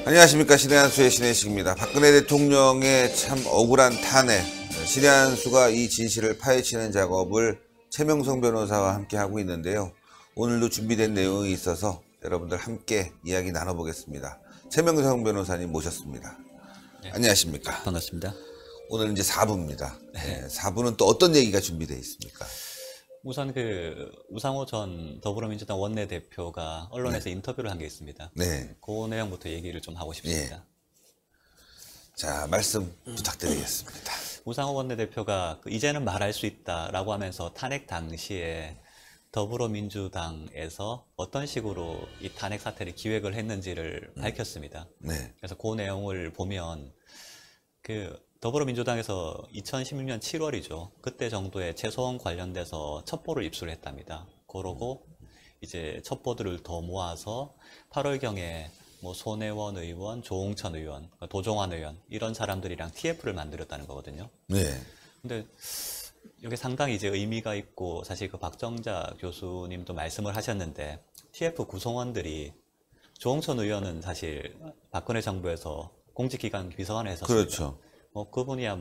안녕하십니까. 신의 한수의 신혜식입니다. 박근혜 대통령의 참 억울한 탄핵, 신의 한수가 이 진실을 파헤치는 작업을 최명성 변호사와 함께 하고 있는데요. 오늘도 준비된 내용이 있어서 여러분들 함께 이야기 나눠보겠습니다. 최명성 변호사님 모셨습니다. 네. 안녕하십니까. 반갑습니다. 오늘 이제 4부입니다. 네. 4부는 또 어떤 얘기가 준비되어 있습니까? 우선 우상호 전 더불어민주당 원내대표가 언론에서 인터뷰를 한 게 있습니다. 네. 그 내용부터 얘기를 좀 하고 싶습니다. 네. 자, 말씀 부탁드리겠습니다. 우상호 원내대표가 이제는 말할 수 있다라고 하면서 탄핵 당시에 더불어민주당에서 어떤 식으로 이 탄핵 사태를 기획을 했는지를 밝혔습니다. 네. 그래서 그 내용을 보면 더불어민주당에서 2016년 7월이죠. 그때 정도에 최소원 관련돼서 첩보를 입수를 했답니다. 그러고 이제 첩보들을 더 모아서 8월경에 뭐 손혜원 의원, 조홍천 의원, 도종환 의원 이런 사람들이랑 TF를 만들었다는 거거든요. 네. 근데 이게 상당히 이제 의미가 있고 사실 박정자 교수님도 말씀을 하셨는데 TF 구성원들이 조홍천 의원은 사실 박근혜 정부에서 공직기관 비서관을 했었습니다. 그렇죠. 그분이야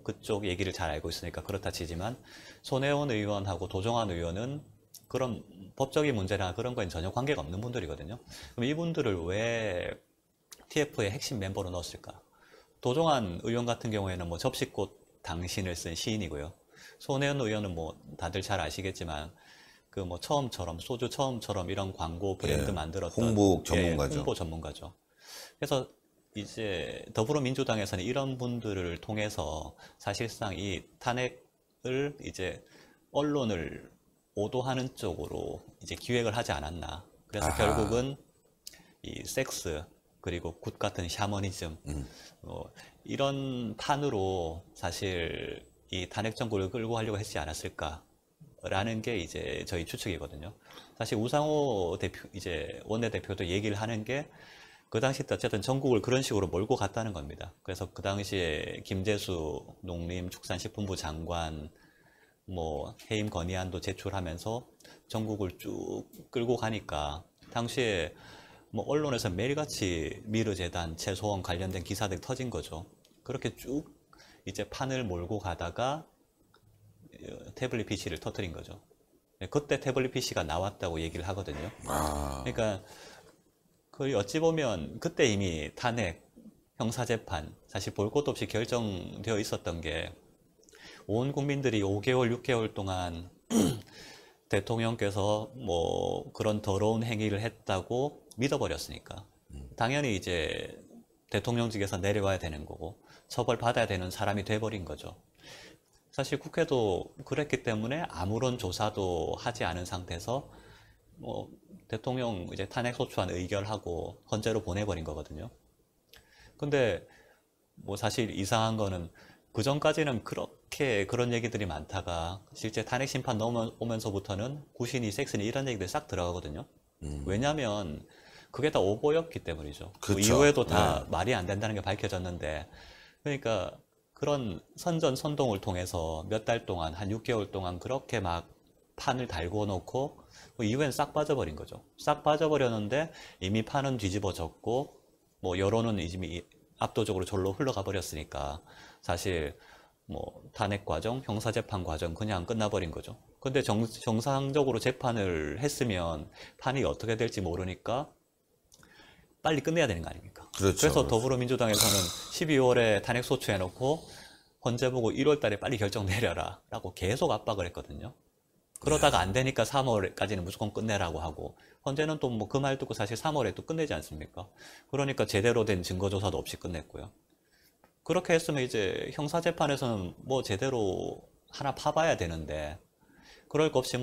그쪽 얘기를 잘 알고 있으니까 그렇다 치지만 손혜원 의원하고 도종환 의원은 그런 법적인 문제나 그런 거엔 전혀 관계가 없는 분들이거든요. 그럼 이분들을 왜 TF의 핵심 멤버로 넣었을까? 도종환 의원 같은 경우에는 접시꽃 당신을 쓴 시인이고요. 손혜원 의원은 다들 잘 아시겠지만 처음처럼 소주 처음처럼 이런 광고 브랜드 만들었던 홍보 전문가죠. 홍보 전문가죠. 그래서 이제 더불어민주당에서는 이런 분들을 통해서 사실상 이 탄핵을 이제 언론을 오도하는 쪽으로 이제 기획을 하지 않았나. 그래서 결국은 이 섹스 그리고 굿 같은 샤머니즘 이런 판으로 사실 이 탄핵 정국을 끌고 가려고 했지 않았을까라는 게 이제 저희 추측이거든요. 사실 우상호 이제 원내대표도 얘기를 하는 게 그 당시 때 어쨌든 전국을 그런 식으로 몰고 갔다는 겁니다. 그래서 그 당시에 김재수 농림축산식품부 장관 해임 건의안도 제출하면서 전국을 쭉 끌고 가니까 당시에 언론에서 매일같이 미르재단, 최소원 관련된 기사들이 터진 거죠. 그렇게 쭉 이제 판을 몰고 가다가 태블릿 PC를 터뜨린 거죠. 그때 태블릿 PC가 나왔다고 얘기를 하거든요. 그러니까 어찌 보면 그때 이미 탄핵, 형사재판 사실 볼 것도 없이 결정되어 있었던 게 온 국민들이 5개월, 6개월 동안 대통령께서 그런 더러운 행위를 했다고 믿어버렸으니까 당연히 이제 대통령직에서 내려와야 되는 거고 처벌받아야 되는 사람이 돼버린 거죠. 사실 국회도 그랬기 때문에 아무런 조사도 하지 않은 상태에서 대통령 이제 탄핵 소추안 의결하고 헌재로 보내버린 거거든요. 근데 사실 이상한 거는 그 전까지는 그렇게 그런 얘기들이 많다가 실제 탄핵 심판 넘어오면서부터는 구신이 섹스니 이런 얘기들이 싹 들어가거든요. 왜냐면 그게 다 오보였기 때문이죠. 그렇죠. 이후에도 다 말이 안 된다는 게 밝혀졌는데 그러니까 그런 선전선동을 통해서 몇 달 동안 한 6개월 동안 그렇게 막 판을 달고 놓고 이후에는 싹 빠져버린 거죠. 싹 빠져버렸는데 이미 판은 뒤집어졌고 여론은 이미 압도적으로 절로 흘러가 버렸으니까 사실 탄핵 과정, 형사재판 과정 그냥 끝나버린 거죠. 근데 정상적으로 재판을 했으면 판이 어떻게 될지 모르니까 빨리 끝내야 되는 거 아닙니까? 그렇죠. 그래서 더불어민주당에서는 12월에 탄핵 소추해놓고 헌재 보고 1월 달에 빨리 결정 내려라 라고 계속 압박을 했거든요. 그러다가 안 되니까 3월까지는 무조건 끝내라고 하고 헌재는 또 그 말 듣고 사실 3월에 또 끝내지 않습니까? 그러니까 제대로 된 증거조사도 없이 끝냈고요. 그렇게 했으면 이제 형사재판에서는 제대로 하나 파봐야 되는데 그럴 것 없이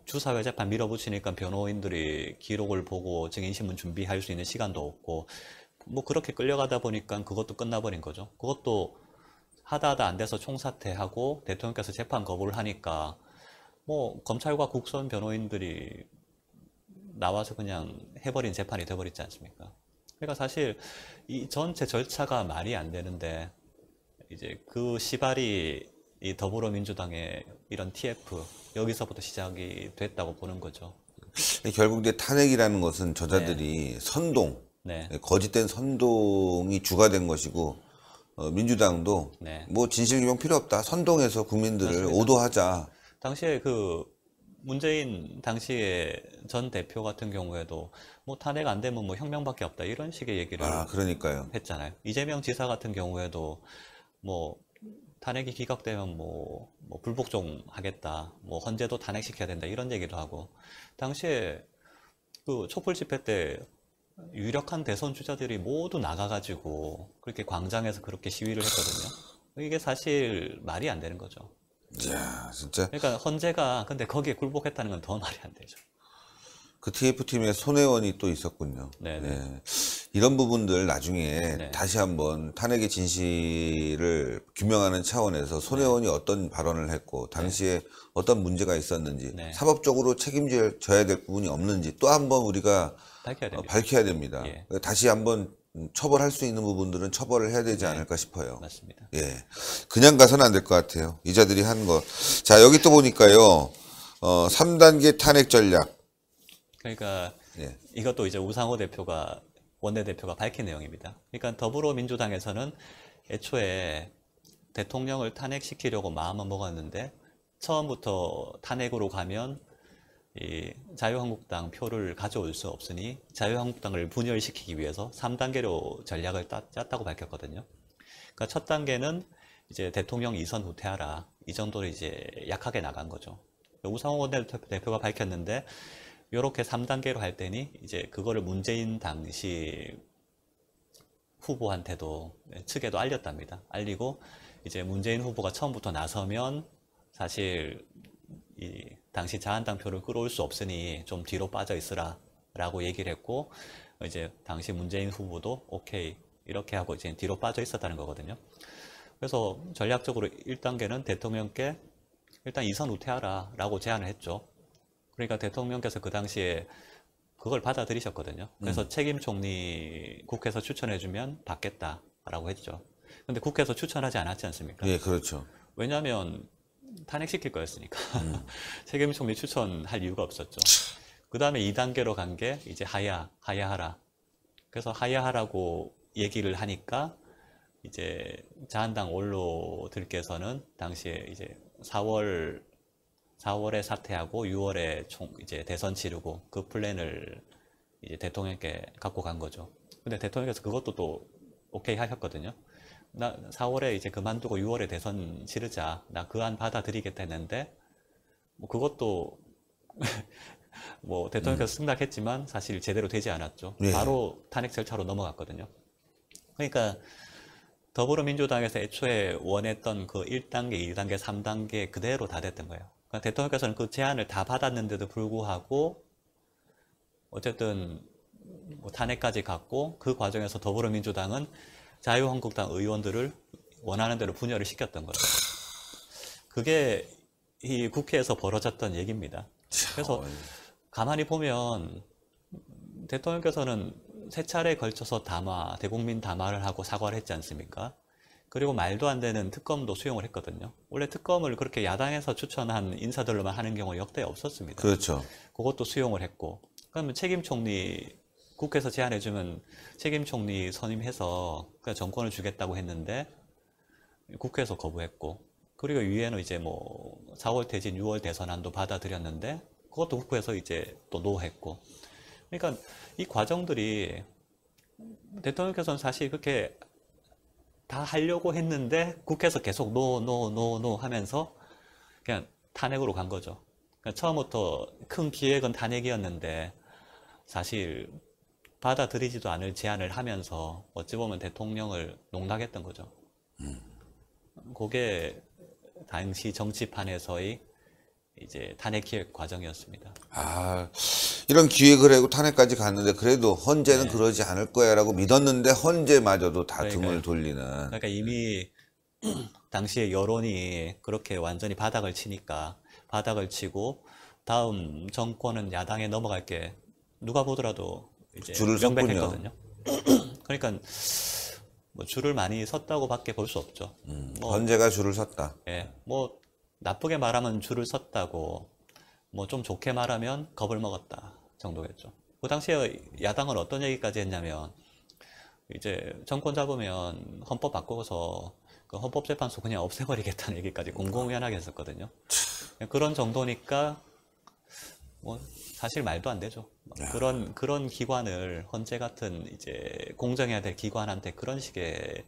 주사위 재판 밀어붙이니까 변호인들이 기록을 보고 증인신문 준비할 수 있는 시간도 없고 그렇게 끌려가다 보니까 그것도 끝나버린 거죠. 그것도 하다 안 돼서 총사퇴하고 대통령께서 재판 거부를 하니까 검찰과 국선 변호인들이 나와서 그냥 해버린 재판이 돼버리지 않습니까? 그러니까 사실 이 전체 절차가 말이 안 되는데 이제 그 시발이 이 더불어민주당의 이런 TF 여기서부터 시작이 됐다고 보는 거죠. 결국 이제 탄핵이라는 것은 저자들이 선동, 네, 거짓된 선동이 주가 된 것이고, 민주당도 네. 뭐 진실규명 필요 없다. 선동해서 국민들을 맞습니다. 오도하자. 당시에 그 문재인 당시에 전 대표 같은 경우에도 뭐 탄핵 안 되면 뭐 혁명밖에 없다 이런 식의 얘기를 아, 그러니까요. 했잖아요. 이재명 지사 같은 경우에도 뭐 탄핵이 기각되면 뭐 불복종 하겠다, 뭐 헌재도 탄핵시켜야 된다 이런 얘기도 하고 당시에 그 촛불 집회 때 유력한 대선 주자들이 모두 나가가지고 그렇게 광장에서 그렇게 시위를 했거든요. 이게 사실 말이 안 되는 거죠. 이야, 진짜 그러니까 헌재가 근데 거기에 굴복했다는 건 더 말이 안 되죠. 그 TF팀에 손혜원이 또 있었군요. 네네. 네. 이런 부분들 나중에 네. 다시 한번 탄핵의 진실을 규명하는 차원에서 손혜원이 어떤 발언을 했고 당시에 어떤 문제가 있었는지 네. 사법적으로 책임져야 될 부분이 없는지 또 한번 우리가 밝혀야 됩니다. 밝혀야 됩니다. 예. 다시 한번 처벌할 수 있는 부분들은 처벌을 해야 되지 않을까 싶어요. 맞습니다. 예. 그냥 가서는 안 될 것 같아요. 이자들이 한 것. 자, 여기 또 보니까요. 3단계 탄핵 전략. 그러니까 예. 이것도 이제 우상호 대표가 원내대표가 밝힌 내용입니다. 그러니까 더불어민주당에서는 애초에 대통령을 탄핵시키려고 마음은 먹었는데 처음부터 탄핵으로 가면 이 자유한국당 표를 가져올 수 없으니 자유한국당을 분열시키기 위해서 3단계로 전략을 짰다고 밝혔거든요. 그러니까 첫 단계는 이제 대통령 이선 후퇴하라. 이 정도로 이제 약하게 나간 거죠. 우상호 원내대표가 밝혔는데 요렇게 3단계로 할 때니 이제 그거를 문재인 당시 후보한테도 측에도 알렸답니다. 알리고 이제 문재인 후보가 처음부터 나서면 사실 이 당시 자한당 표를 끌어올 수 없으니 좀 뒤로 빠져 있으라 라고 얘기를 했고 이제 당시 문재인 후보도 오케이 이렇게 하고 이제 뒤로 빠져 있었다는 거거든요. 그래서 전략적으로 1단계는 대통령께 일단 이선 후퇴하라 라고 제안을 했죠. 그러니까 대통령께서 그 당시에 그걸 받아들이셨거든요. 그래서 책임 총리 국회에서 추천해주면 받겠다라고 했죠. 근데 국회에서 추천하지 않았지 않습니까? 예, 그렇죠. 왜냐하면 탄핵시킬 거였으니까 책임 총리 추천할 이유가 없었죠. 그 다음에 2단계로 간 게 이제 하야하라. 그래서 하야하라고 얘기를 하니까 이제 자한당 원로들께서는 당시에 이제 4월에 사퇴하고 6월에 이제 대선 치르고 그 플랜을 이제 대통령께 갖고 간 거죠. 근데 대통령께서 그것도 또 오케이 하셨거든요. 나 4월에 이제 그만두고 6월에 대선 치르자. 나 그 안 받아들이겠다 했는데 뭐 그것도 뭐 대통령께서 승낙했지만 사실 제대로 되지 않았죠. 예. 바로 탄핵 절차로 넘어갔거든요. 그러니까 더불어민주당에서 애초에 원했던 그 1단계, 2단계, 3단계 그대로 다 됐던 거예요. 그러니까 대통령께서는 그 제안을 다 받았는데도 불구하고 어쨌든 뭐 탄핵까지 갔고 그 과정에서 더불어민주당은 자유한국당 의원들을 원하는 대로 분열을 시켰던 거죠. 그게 이 국회에서 벌어졌던 얘기입니다. 그래서 가만히 보면 대통령께서는 세 차례에 걸쳐서 대국민 담화를 하고 사과를 했지 않습니까? 그리고 말도 안 되는 특검도 수용을 했거든요. 원래 특검을 그렇게 야당에서 추천한 인사들로만 하는 경우 역대 없었습니다. 그렇죠. 그것도 수용을 했고, 그러면 책임 총리 국회에서 제안해주면 책임 총리 선임해서 그냥 정권을 주겠다고 했는데 국회에서 거부했고, 그리고 위에는 이제 뭐 4월 퇴진, 6월 대선안도 받아들였는데 그것도 국회에서 이제 또 노했고, 그러니까 이 과정들이 대통령께서는 사실 그렇게 다 하려고 했는데 국회에서 계속 노 하면서 그냥 탄핵으로 간 거죠. 그러니까 처음부터 큰 기획은 탄핵이었는데 사실 받아들이지도 않을 제안을 하면서 어찌 보면 대통령을 농락했던 거죠. 그게 당시 정치판에서의 이제 탄핵 기획 과정이었습니다. 아, 이런 기획을 하고 탄핵까지 갔는데 그래도 헌재는 네. 그러지 않을 거야라고 믿었는데 헌재마저도 다 그러니까요. 등을 돌리는. 그러니까 이미 당시에 여론이 그렇게 완전히 바닥을 치니까 바닥을 치고 다음 정권은 야당에 넘어갈 게 누가 보더라도 이제 줄을 섰군요. 명백했거든요. 그러니까 뭐 줄을 많이 섰다고밖에 볼 수 없죠. 뭐, 헌재가 줄을 섰다. 예, 뭐 나쁘게 말하면 줄을 섰다고, 뭐 좀 좋게 말하면 겁을 먹었다 정도겠죠. 그 당시에 야당은 어떤 얘기까지 했냐면 이제 정권 잡으면 헌법 바꿔서 그 헌법재판소 그냥 없애버리겠다는 얘기까지 공공연하게 했었거든요. 그런 정도니까 뭐 사실 말도 안 되죠. 그런 기관을, 헌재 같은 이제 공정해야 될 기관한테 그런 식의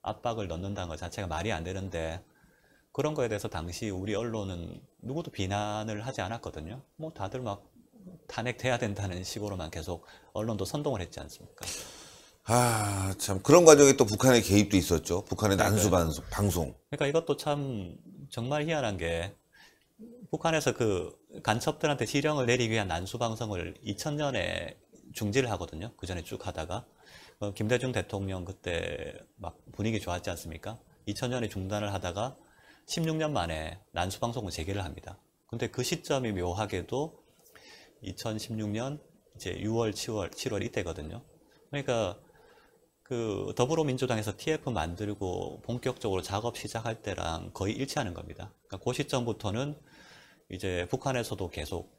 압박을 넣는다는 것 자체가 말이 안 되는데, 그런 거에 대해서 당시 우리 언론은 누구도 비난을 하지 않았거든요. 뭐 다들 막 탄핵돼야 된다는 식으로만 계속 언론도 선동을 했지 않습니까? 아, 참 그런 과정에 또 북한의 개입도 있었죠. 북한의 난수 방송. 그러니까 이것도 참 정말 희한한 게, 북한에서 그 간첩들한테 지령을 내리기 위한 난수 방송을 2000년에 중지를 하거든요. 그 전에 쭉 하다가 김대중 대통령 그때 막 분위기 좋았지 않습니까? 2000년에 중단을 하다가 16년 만에 난수 방송을 재개를 합니다. 근데 그 시점이 묘하게도 2016년 이제 6월, 7월 이때거든요. 그러니까 그 더불어민주당에서 TF 만들고 본격적으로 작업 시작할 때랑 거의 일치하는 겁니다. 그러니까 그 시점부터는 이제 북한에서도 계속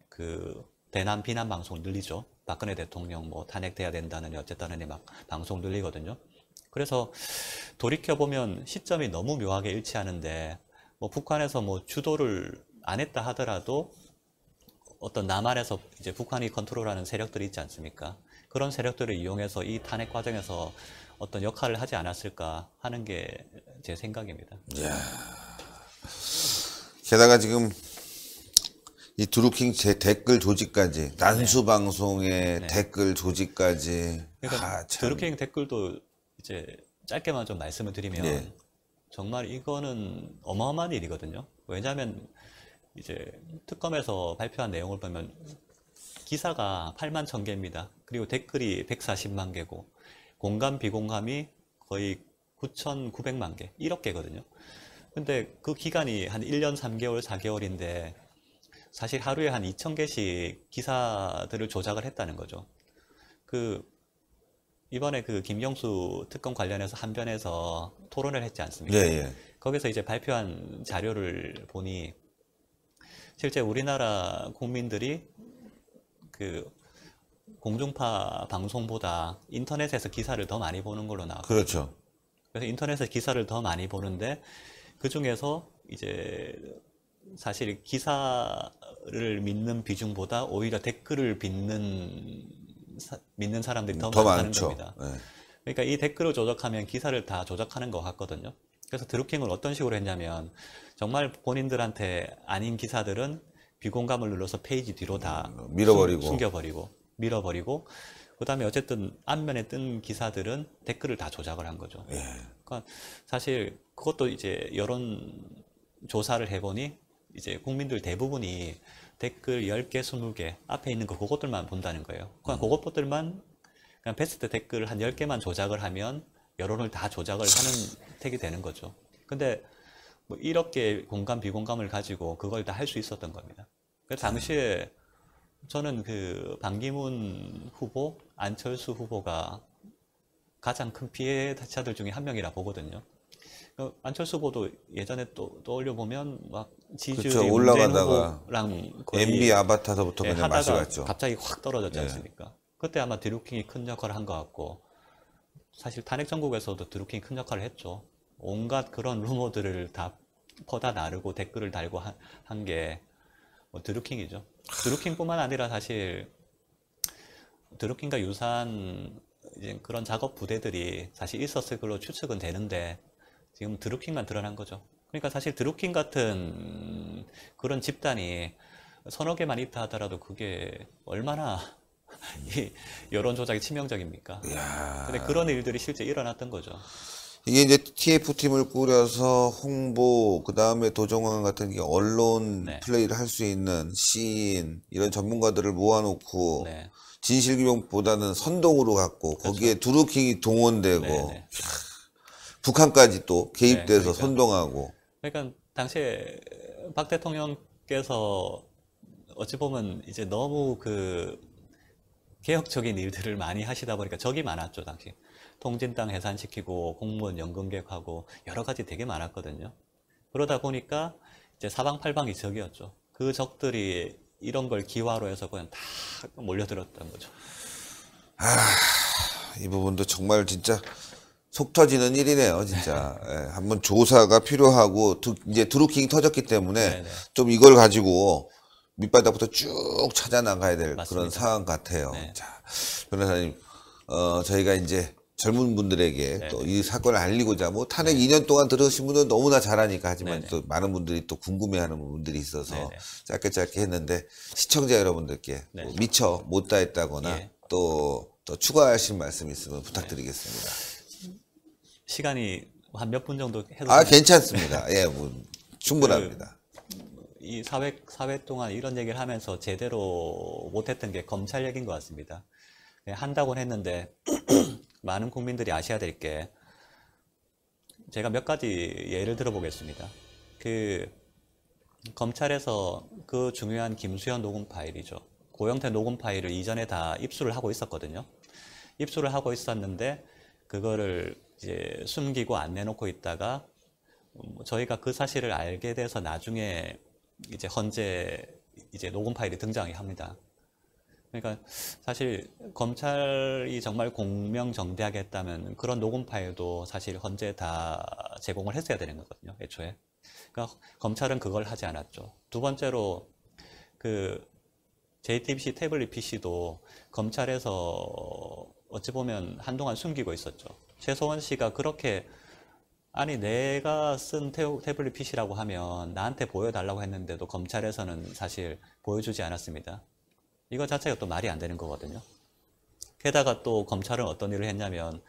그 대남 비난 방송 늘리죠. 박근혜 대통령 뭐 탄핵돼야 된다느니 어쨌다느니 막 방송 늘리거든요. 그래서 돌이켜보면 시점이 너무 묘하게 일치하는데, 뭐 북한에서 뭐 주도를 안 했다 하더라도 어떤 남한에서 이제 북한이 컨트롤하는 세력들이 있지 않습니까? 그런 세력들을 이용해서 이 탄핵 과정에서 어떤 역할을 하지 않았을까 하는 게 제 생각입니다. 이야. 게다가 지금 이 드루킹 제 댓글 조직까지, 난수 방송의 댓글 조직까지. 그러니까 참. 드루킹 댓글도 이제 짧게만 좀 말씀을 드리면 네. 정말 이거는 어마어마한 일이거든요. 왜냐하면 이제 특검에서 발표한 내용을 보면 기사가 8만 1000개입니다. 그리고 댓글이 140만 개고 공감 비공감이 거의 9,900만 개, 1억 개거든요. 근데 그 기간이 한 1년 3개월, 4개월인데 사실 하루에 한 2,000개씩 기사들을 조작을 했다는 거죠. 그 이번에 그 김경수 특검 관련해서 한변에서 토론을 했지 않습니까? 예, 예. 거기서 이제 발표한 자료를 보니 실제 우리나라 국민들이 그 공중파 방송보다 인터넷에서 기사를 더 많이 보는 걸로 나왔어요. 그렇죠. 그래서 인터넷에서 기사를 더 많이 보는데 그 중에서 이제 사실 기사를 믿는 비중보다 오히려 댓글을 믿는 사람들이 더 많다는 많죠. 겁니다. 네. 그러니까 이 댓글을 조작하면 기사를 다 조작하는 것 같거든요. 그래서 드루킹을 어떤 식으로 했냐면 정말 본인들한테 아닌 기사들은 비공감을 눌러서 페이지 뒤로 다 밀어버리고. 숨겨버리고 밀어버리고, 그 다음에 어쨌든 앞면에 뜬 기사들은 댓글을 다 조작을 한 거죠. 예. 그러니까 사실 그것도 이제 여론 조사를 해보니 이제 국민들 대부분이 댓글 10개, 20개 앞에 있는 거 그것들만 본다는 거예요. 그냥 그것들만 그냥 베스트 댓글 한 10개만 조작을 하면 여론을 다 조작을 하는 택이 되는 거죠. 근데 뭐 1억 개의 공감, 비공감을 가지고 그걸 다 할 수 있었던 겁니다. 그 당시에 저는 그 반기문 후보, 안철수 후보가 가장 큰 피해자들 중에 한 명이라 보거든요. 안철수 후보도 예전에 또 떠올려 보면 막 지지율이 그렇죠. 문재인 올라가다가 후보랑 거의 MB 아바타서부터 그냥 하다가 마시갔죠. 갑자기 확 떨어졌지 않습니까? 그때 아마 드루킹이 큰 역할을 한 것 같고, 사실 탄핵 정국에서도 드루킹이 큰 역할을 했죠. 온갖 그런 루머들을 다 퍼다 나르고 댓글을 달고 한 게 뭐 드루킹이죠. 드루킹뿐만 아니라 사실 드루킹과 유사한 이제 그런 작업 부대들이 사실 있었을 걸로 추측은 되는데 지금 드루킹만 드러난 거죠. 그러니까 사실 드루킹 같은 그런 집단이 서너 개만 있다 하더라도 그게 얼마나 이 여론 조작이 치명적입니까? 이야. 근데 그런 일들이 실제 일어났던 거죠. 이게 이제 TF팀을 꾸려서 홍보, 그 다음에 도정환 같은 게 언론 네. 플레이를 할 수 있는 시인, 이런 전문가들을 모아놓고 네. 진실규명보다는 선동으로 갔고, 거기에 드루킹이 동원되고, 네, 네. 북한까지 또 개입돼서 네, 그러니까. 선동하고. 그러니까 당시에 박 대통령께서 어찌 보면 이제 너무 그 개혁적인 일들을 많이 하시다 보니까 적이 많았죠, 당시. 통진당 해산시키고 공무원 연금 개혁하고 여러 가지 되게 많았거든요. 그러다 보니까 이제 사방팔방이 적이었죠. 그 적들이 이런 걸 기화로 해서 그냥 다 몰려들었던 거죠. 이 부분도 정말 진짜 속 터지는 일이네요, 진짜. 예, 한번 조사가 필요하고, 이제 드루킹이 터졌기 때문에 네네. 좀 이걸 가지고 밑바닥부터 쭉 찾아 나가야 될 맞습니다. 그런 상황 같아요. 네. 자, 변호사님, 저희가 이제 젊은 분들에게 또 이 사건을 알리고자, 뭐 탄핵 2년 동안 들으신 분은 너무나 잘하니까 하지만 네네. 또 많은 분들이 또 궁금해하는 분들이 있어서 네네. 짧게 했는데, 시청자 여러분들께 네. 뭐 미처 못다했다거나 예. 또 추가하실 말씀 있으면 부탁드리겠습니다. 시간이 한 몇 분 정도 해도 아, 되나요? 괜찮습니다. 예, 뭐, 충분합니다. 이 사회 동안 이런 얘기를 하면서 제대로 못했던 게 검찰 얘기인 것 같습니다. 예, 한다고는 했는데 많은 국민들이 아셔야 될 게, 제가 몇 가지 예를 들어보겠습니다. 그 검찰에서 그 중요한 김수현 녹음 파일이죠. 고영태 녹음 파일을 이전에 다 입수를 하고 있었거든요. 입수를 하고 있었는데 그거를 이제 숨기고 안 내놓고 있다가 저희가 그 사실을 알게 돼서 나중에 이제 헌재 이제 녹음 파일이 등장이 합니다. 그러니까 사실 검찰이 정말 공명정대하게 했다면 그런 녹음 파일도 사실 헌재에 다 제공을 했어야 되는 거거든요, 애초에. 그러니까 검찰은 그걸 하지 않았죠. 두 번째로 그 JTBC 태블릿 PC도 검찰에서 어찌 보면 한동안 숨기고 있었죠. 최소원 씨가 그렇게, 아니 내가 쓴 태블릿 PC라고 하면 나한테 보여달라고 했는데도 검찰에서는 사실 보여주지 않았습니다. 이거 자체가 또 말이 안 되는 거거든요. 게다가 또 검찰은 어떤 일을 했냐면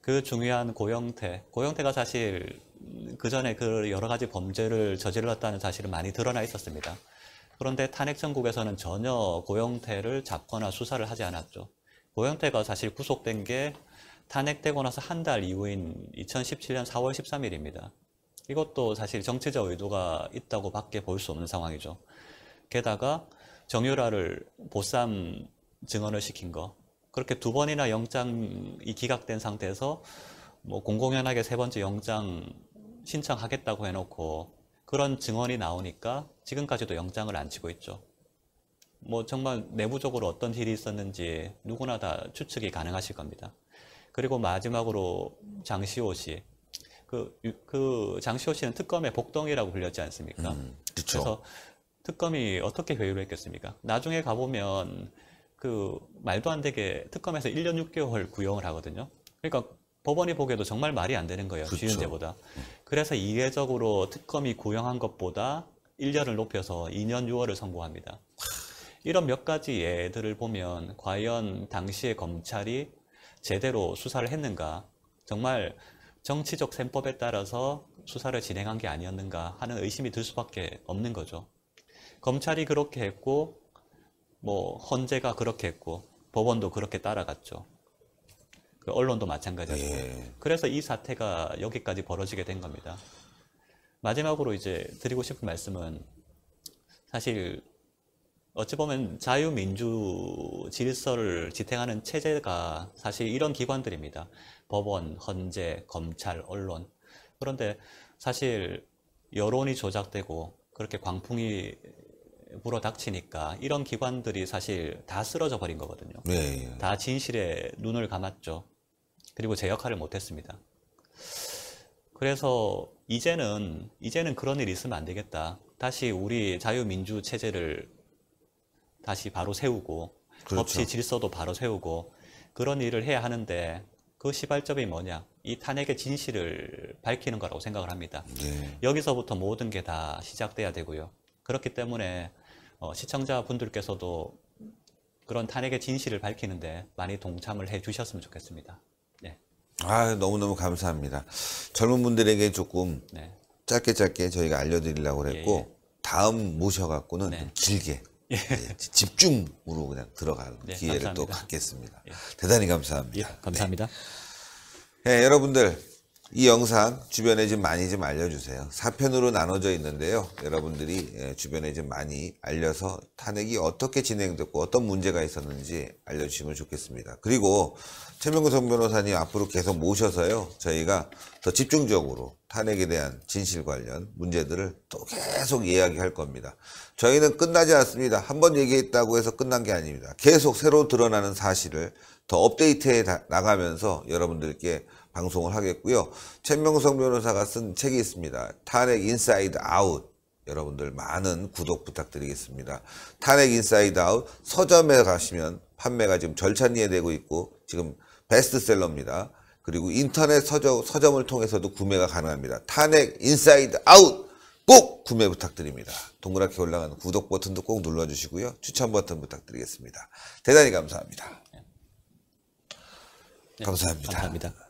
그 중요한 고영태가 사실 그 전에 그 여러 가지 범죄를 저질렀다는 사실은 많이 드러나 있었습니다. 그런데 탄핵 정국에서는 전혀 고영태를 잡거나 수사를 하지 않았죠. 고영태가 사실 구속된 게 탄핵되고 나서 한 달 이후인 2017년 4월 13일입니다. 이것도 사실 정치적 의도가 있다고 밖에 볼 수 없는 상황이죠. 게다가 정유라를 보쌈 증언을 시킨 거, 그렇게 두 번이나 영장이 기각된 상태에서 뭐 공공연하게 세 번째 영장 신청하겠다고 해놓고 그런 증언이 나오니까 지금까지도 영장을 안 치고 있죠. 뭐 정말 내부적으로 어떤 일이 있었는지 누구나 다 추측이 가능하실 겁니다. 그리고 마지막으로 장시호 씨. 그 장시호 씨는 특검의 복덩이라고 불렸지 않습니까? 그렇죠. 그래서 특검이 어떻게 회유를 했겠습니까? 나중에 가보면 그 말도 안 되게 특검에서 1년 6개월 구형을 하거든요. 그러니까 법원이 보기에도 정말 말이 안 되는 거예요. 그렇죠. 지은죄보다. 그래서 이례적으로 특검이 구형한 것보다 1년을 높여서 2년 6월을 선고합니다. 이런 몇 가지 예들을 보면 과연 당시의 검찰이 제대로 수사를 했는가, 정말 정치적 셈법에 따라서 수사를 진행한 게 아니었는가 하는 의심이 들 수밖에 없는 거죠. 검찰이 그렇게 했고 뭐 헌재가 그렇게 했고 법원도 그렇게 따라갔죠. 그 언론도 마찬가지였고. 예. 그래서 이 사태가 여기까지 벌어지게 된 겁니다. 마지막으로 이제 드리고 싶은 말씀은, 사실 어찌 보면 자유민주 질서를 지탱하는 체제가 사실 이런 기관들입니다. 법원, 헌재, 검찰, 언론. 그런데 사실 여론이 조작되고 그렇게 광풍이 불어닥치니까 이런 기관들이 사실 다 쓰러져 버린 거거든요. 예. 다 진실에 눈을 감았죠. 그리고 제 역할을 못했습니다. 그래서 이제는 그런 일이 있으면 안 되겠다. 다시 우리 자유민주 체제를 다시 바로 세우고, 그렇죠. 법치 질서도 바로 세우고 그런 일을 해야 하는데, 그 시발점이 뭐냐? 이 탄핵의 진실을 밝히는 거라고 생각을 합니다. 예. 여기서부터 모든 게 다 시작돼야 되고요. 그렇기 때문에 시청자분들께서도 그런 탄핵의 진실을 밝히는데 많이 동참을 해 주셨으면 좋겠습니다. 네. 아, 너무너무 감사합니다. 젊은 분들에게 조금 네. 짧게 저희가 알려드리려고 그랬고, 예. 다음 모셔갖고는 네. 좀 길게 예, 집중으로 그냥 들어가는 네, 기회를 감사합니다. 또 갖겠습니다. 예. 대단히 감사합니다. 예, 감사합니다. 네. 예, 여러분들 이 영상 주변에 좀 많이 좀 알려주세요. 4편으로 나눠져 있는데요. 여러분들이 주변에 좀 많이 알려서 탄핵이 어떻게 진행됐고 어떤 문제가 있었는지 알려주시면 좋겠습니다. 그리고 최명성 변호사님 앞으로 계속 모셔서요. 저희가 더 집중적으로 탄핵에 대한 진실 관련 문제들을 또 계속 이야기할 겁니다. 저희는 끝나지 않습니다. 한번 얘기했다고 해서 끝난 게 아닙니다. 계속 새로 드러나는 사실을 더 업데이트해 나가면서 여러분들께 방송을 하겠고요. 최명성 변호사가 쓴 책이 있습니다. 탄핵 인사이드 아웃. 여러분들 많은 구독 부탁드리겠습니다. 탄핵 인사이드 아웃 서점에 가시면 판매가 지금 절찬리에 되고 있고 지금 베스트셀러입니다. 그리고 인터넷 서점을 통해서도 구매가 가능합니다. 탄핵 인사이드 아웃 꼭 구매 부탁드립니다. 동그랗게 올라가는 구독 버튼도 꼭 눌러주시고요. 추천 버튼 부탁드리겠습니다. 대단히 감사합니다. 네, 감사합니다. 감사합니다.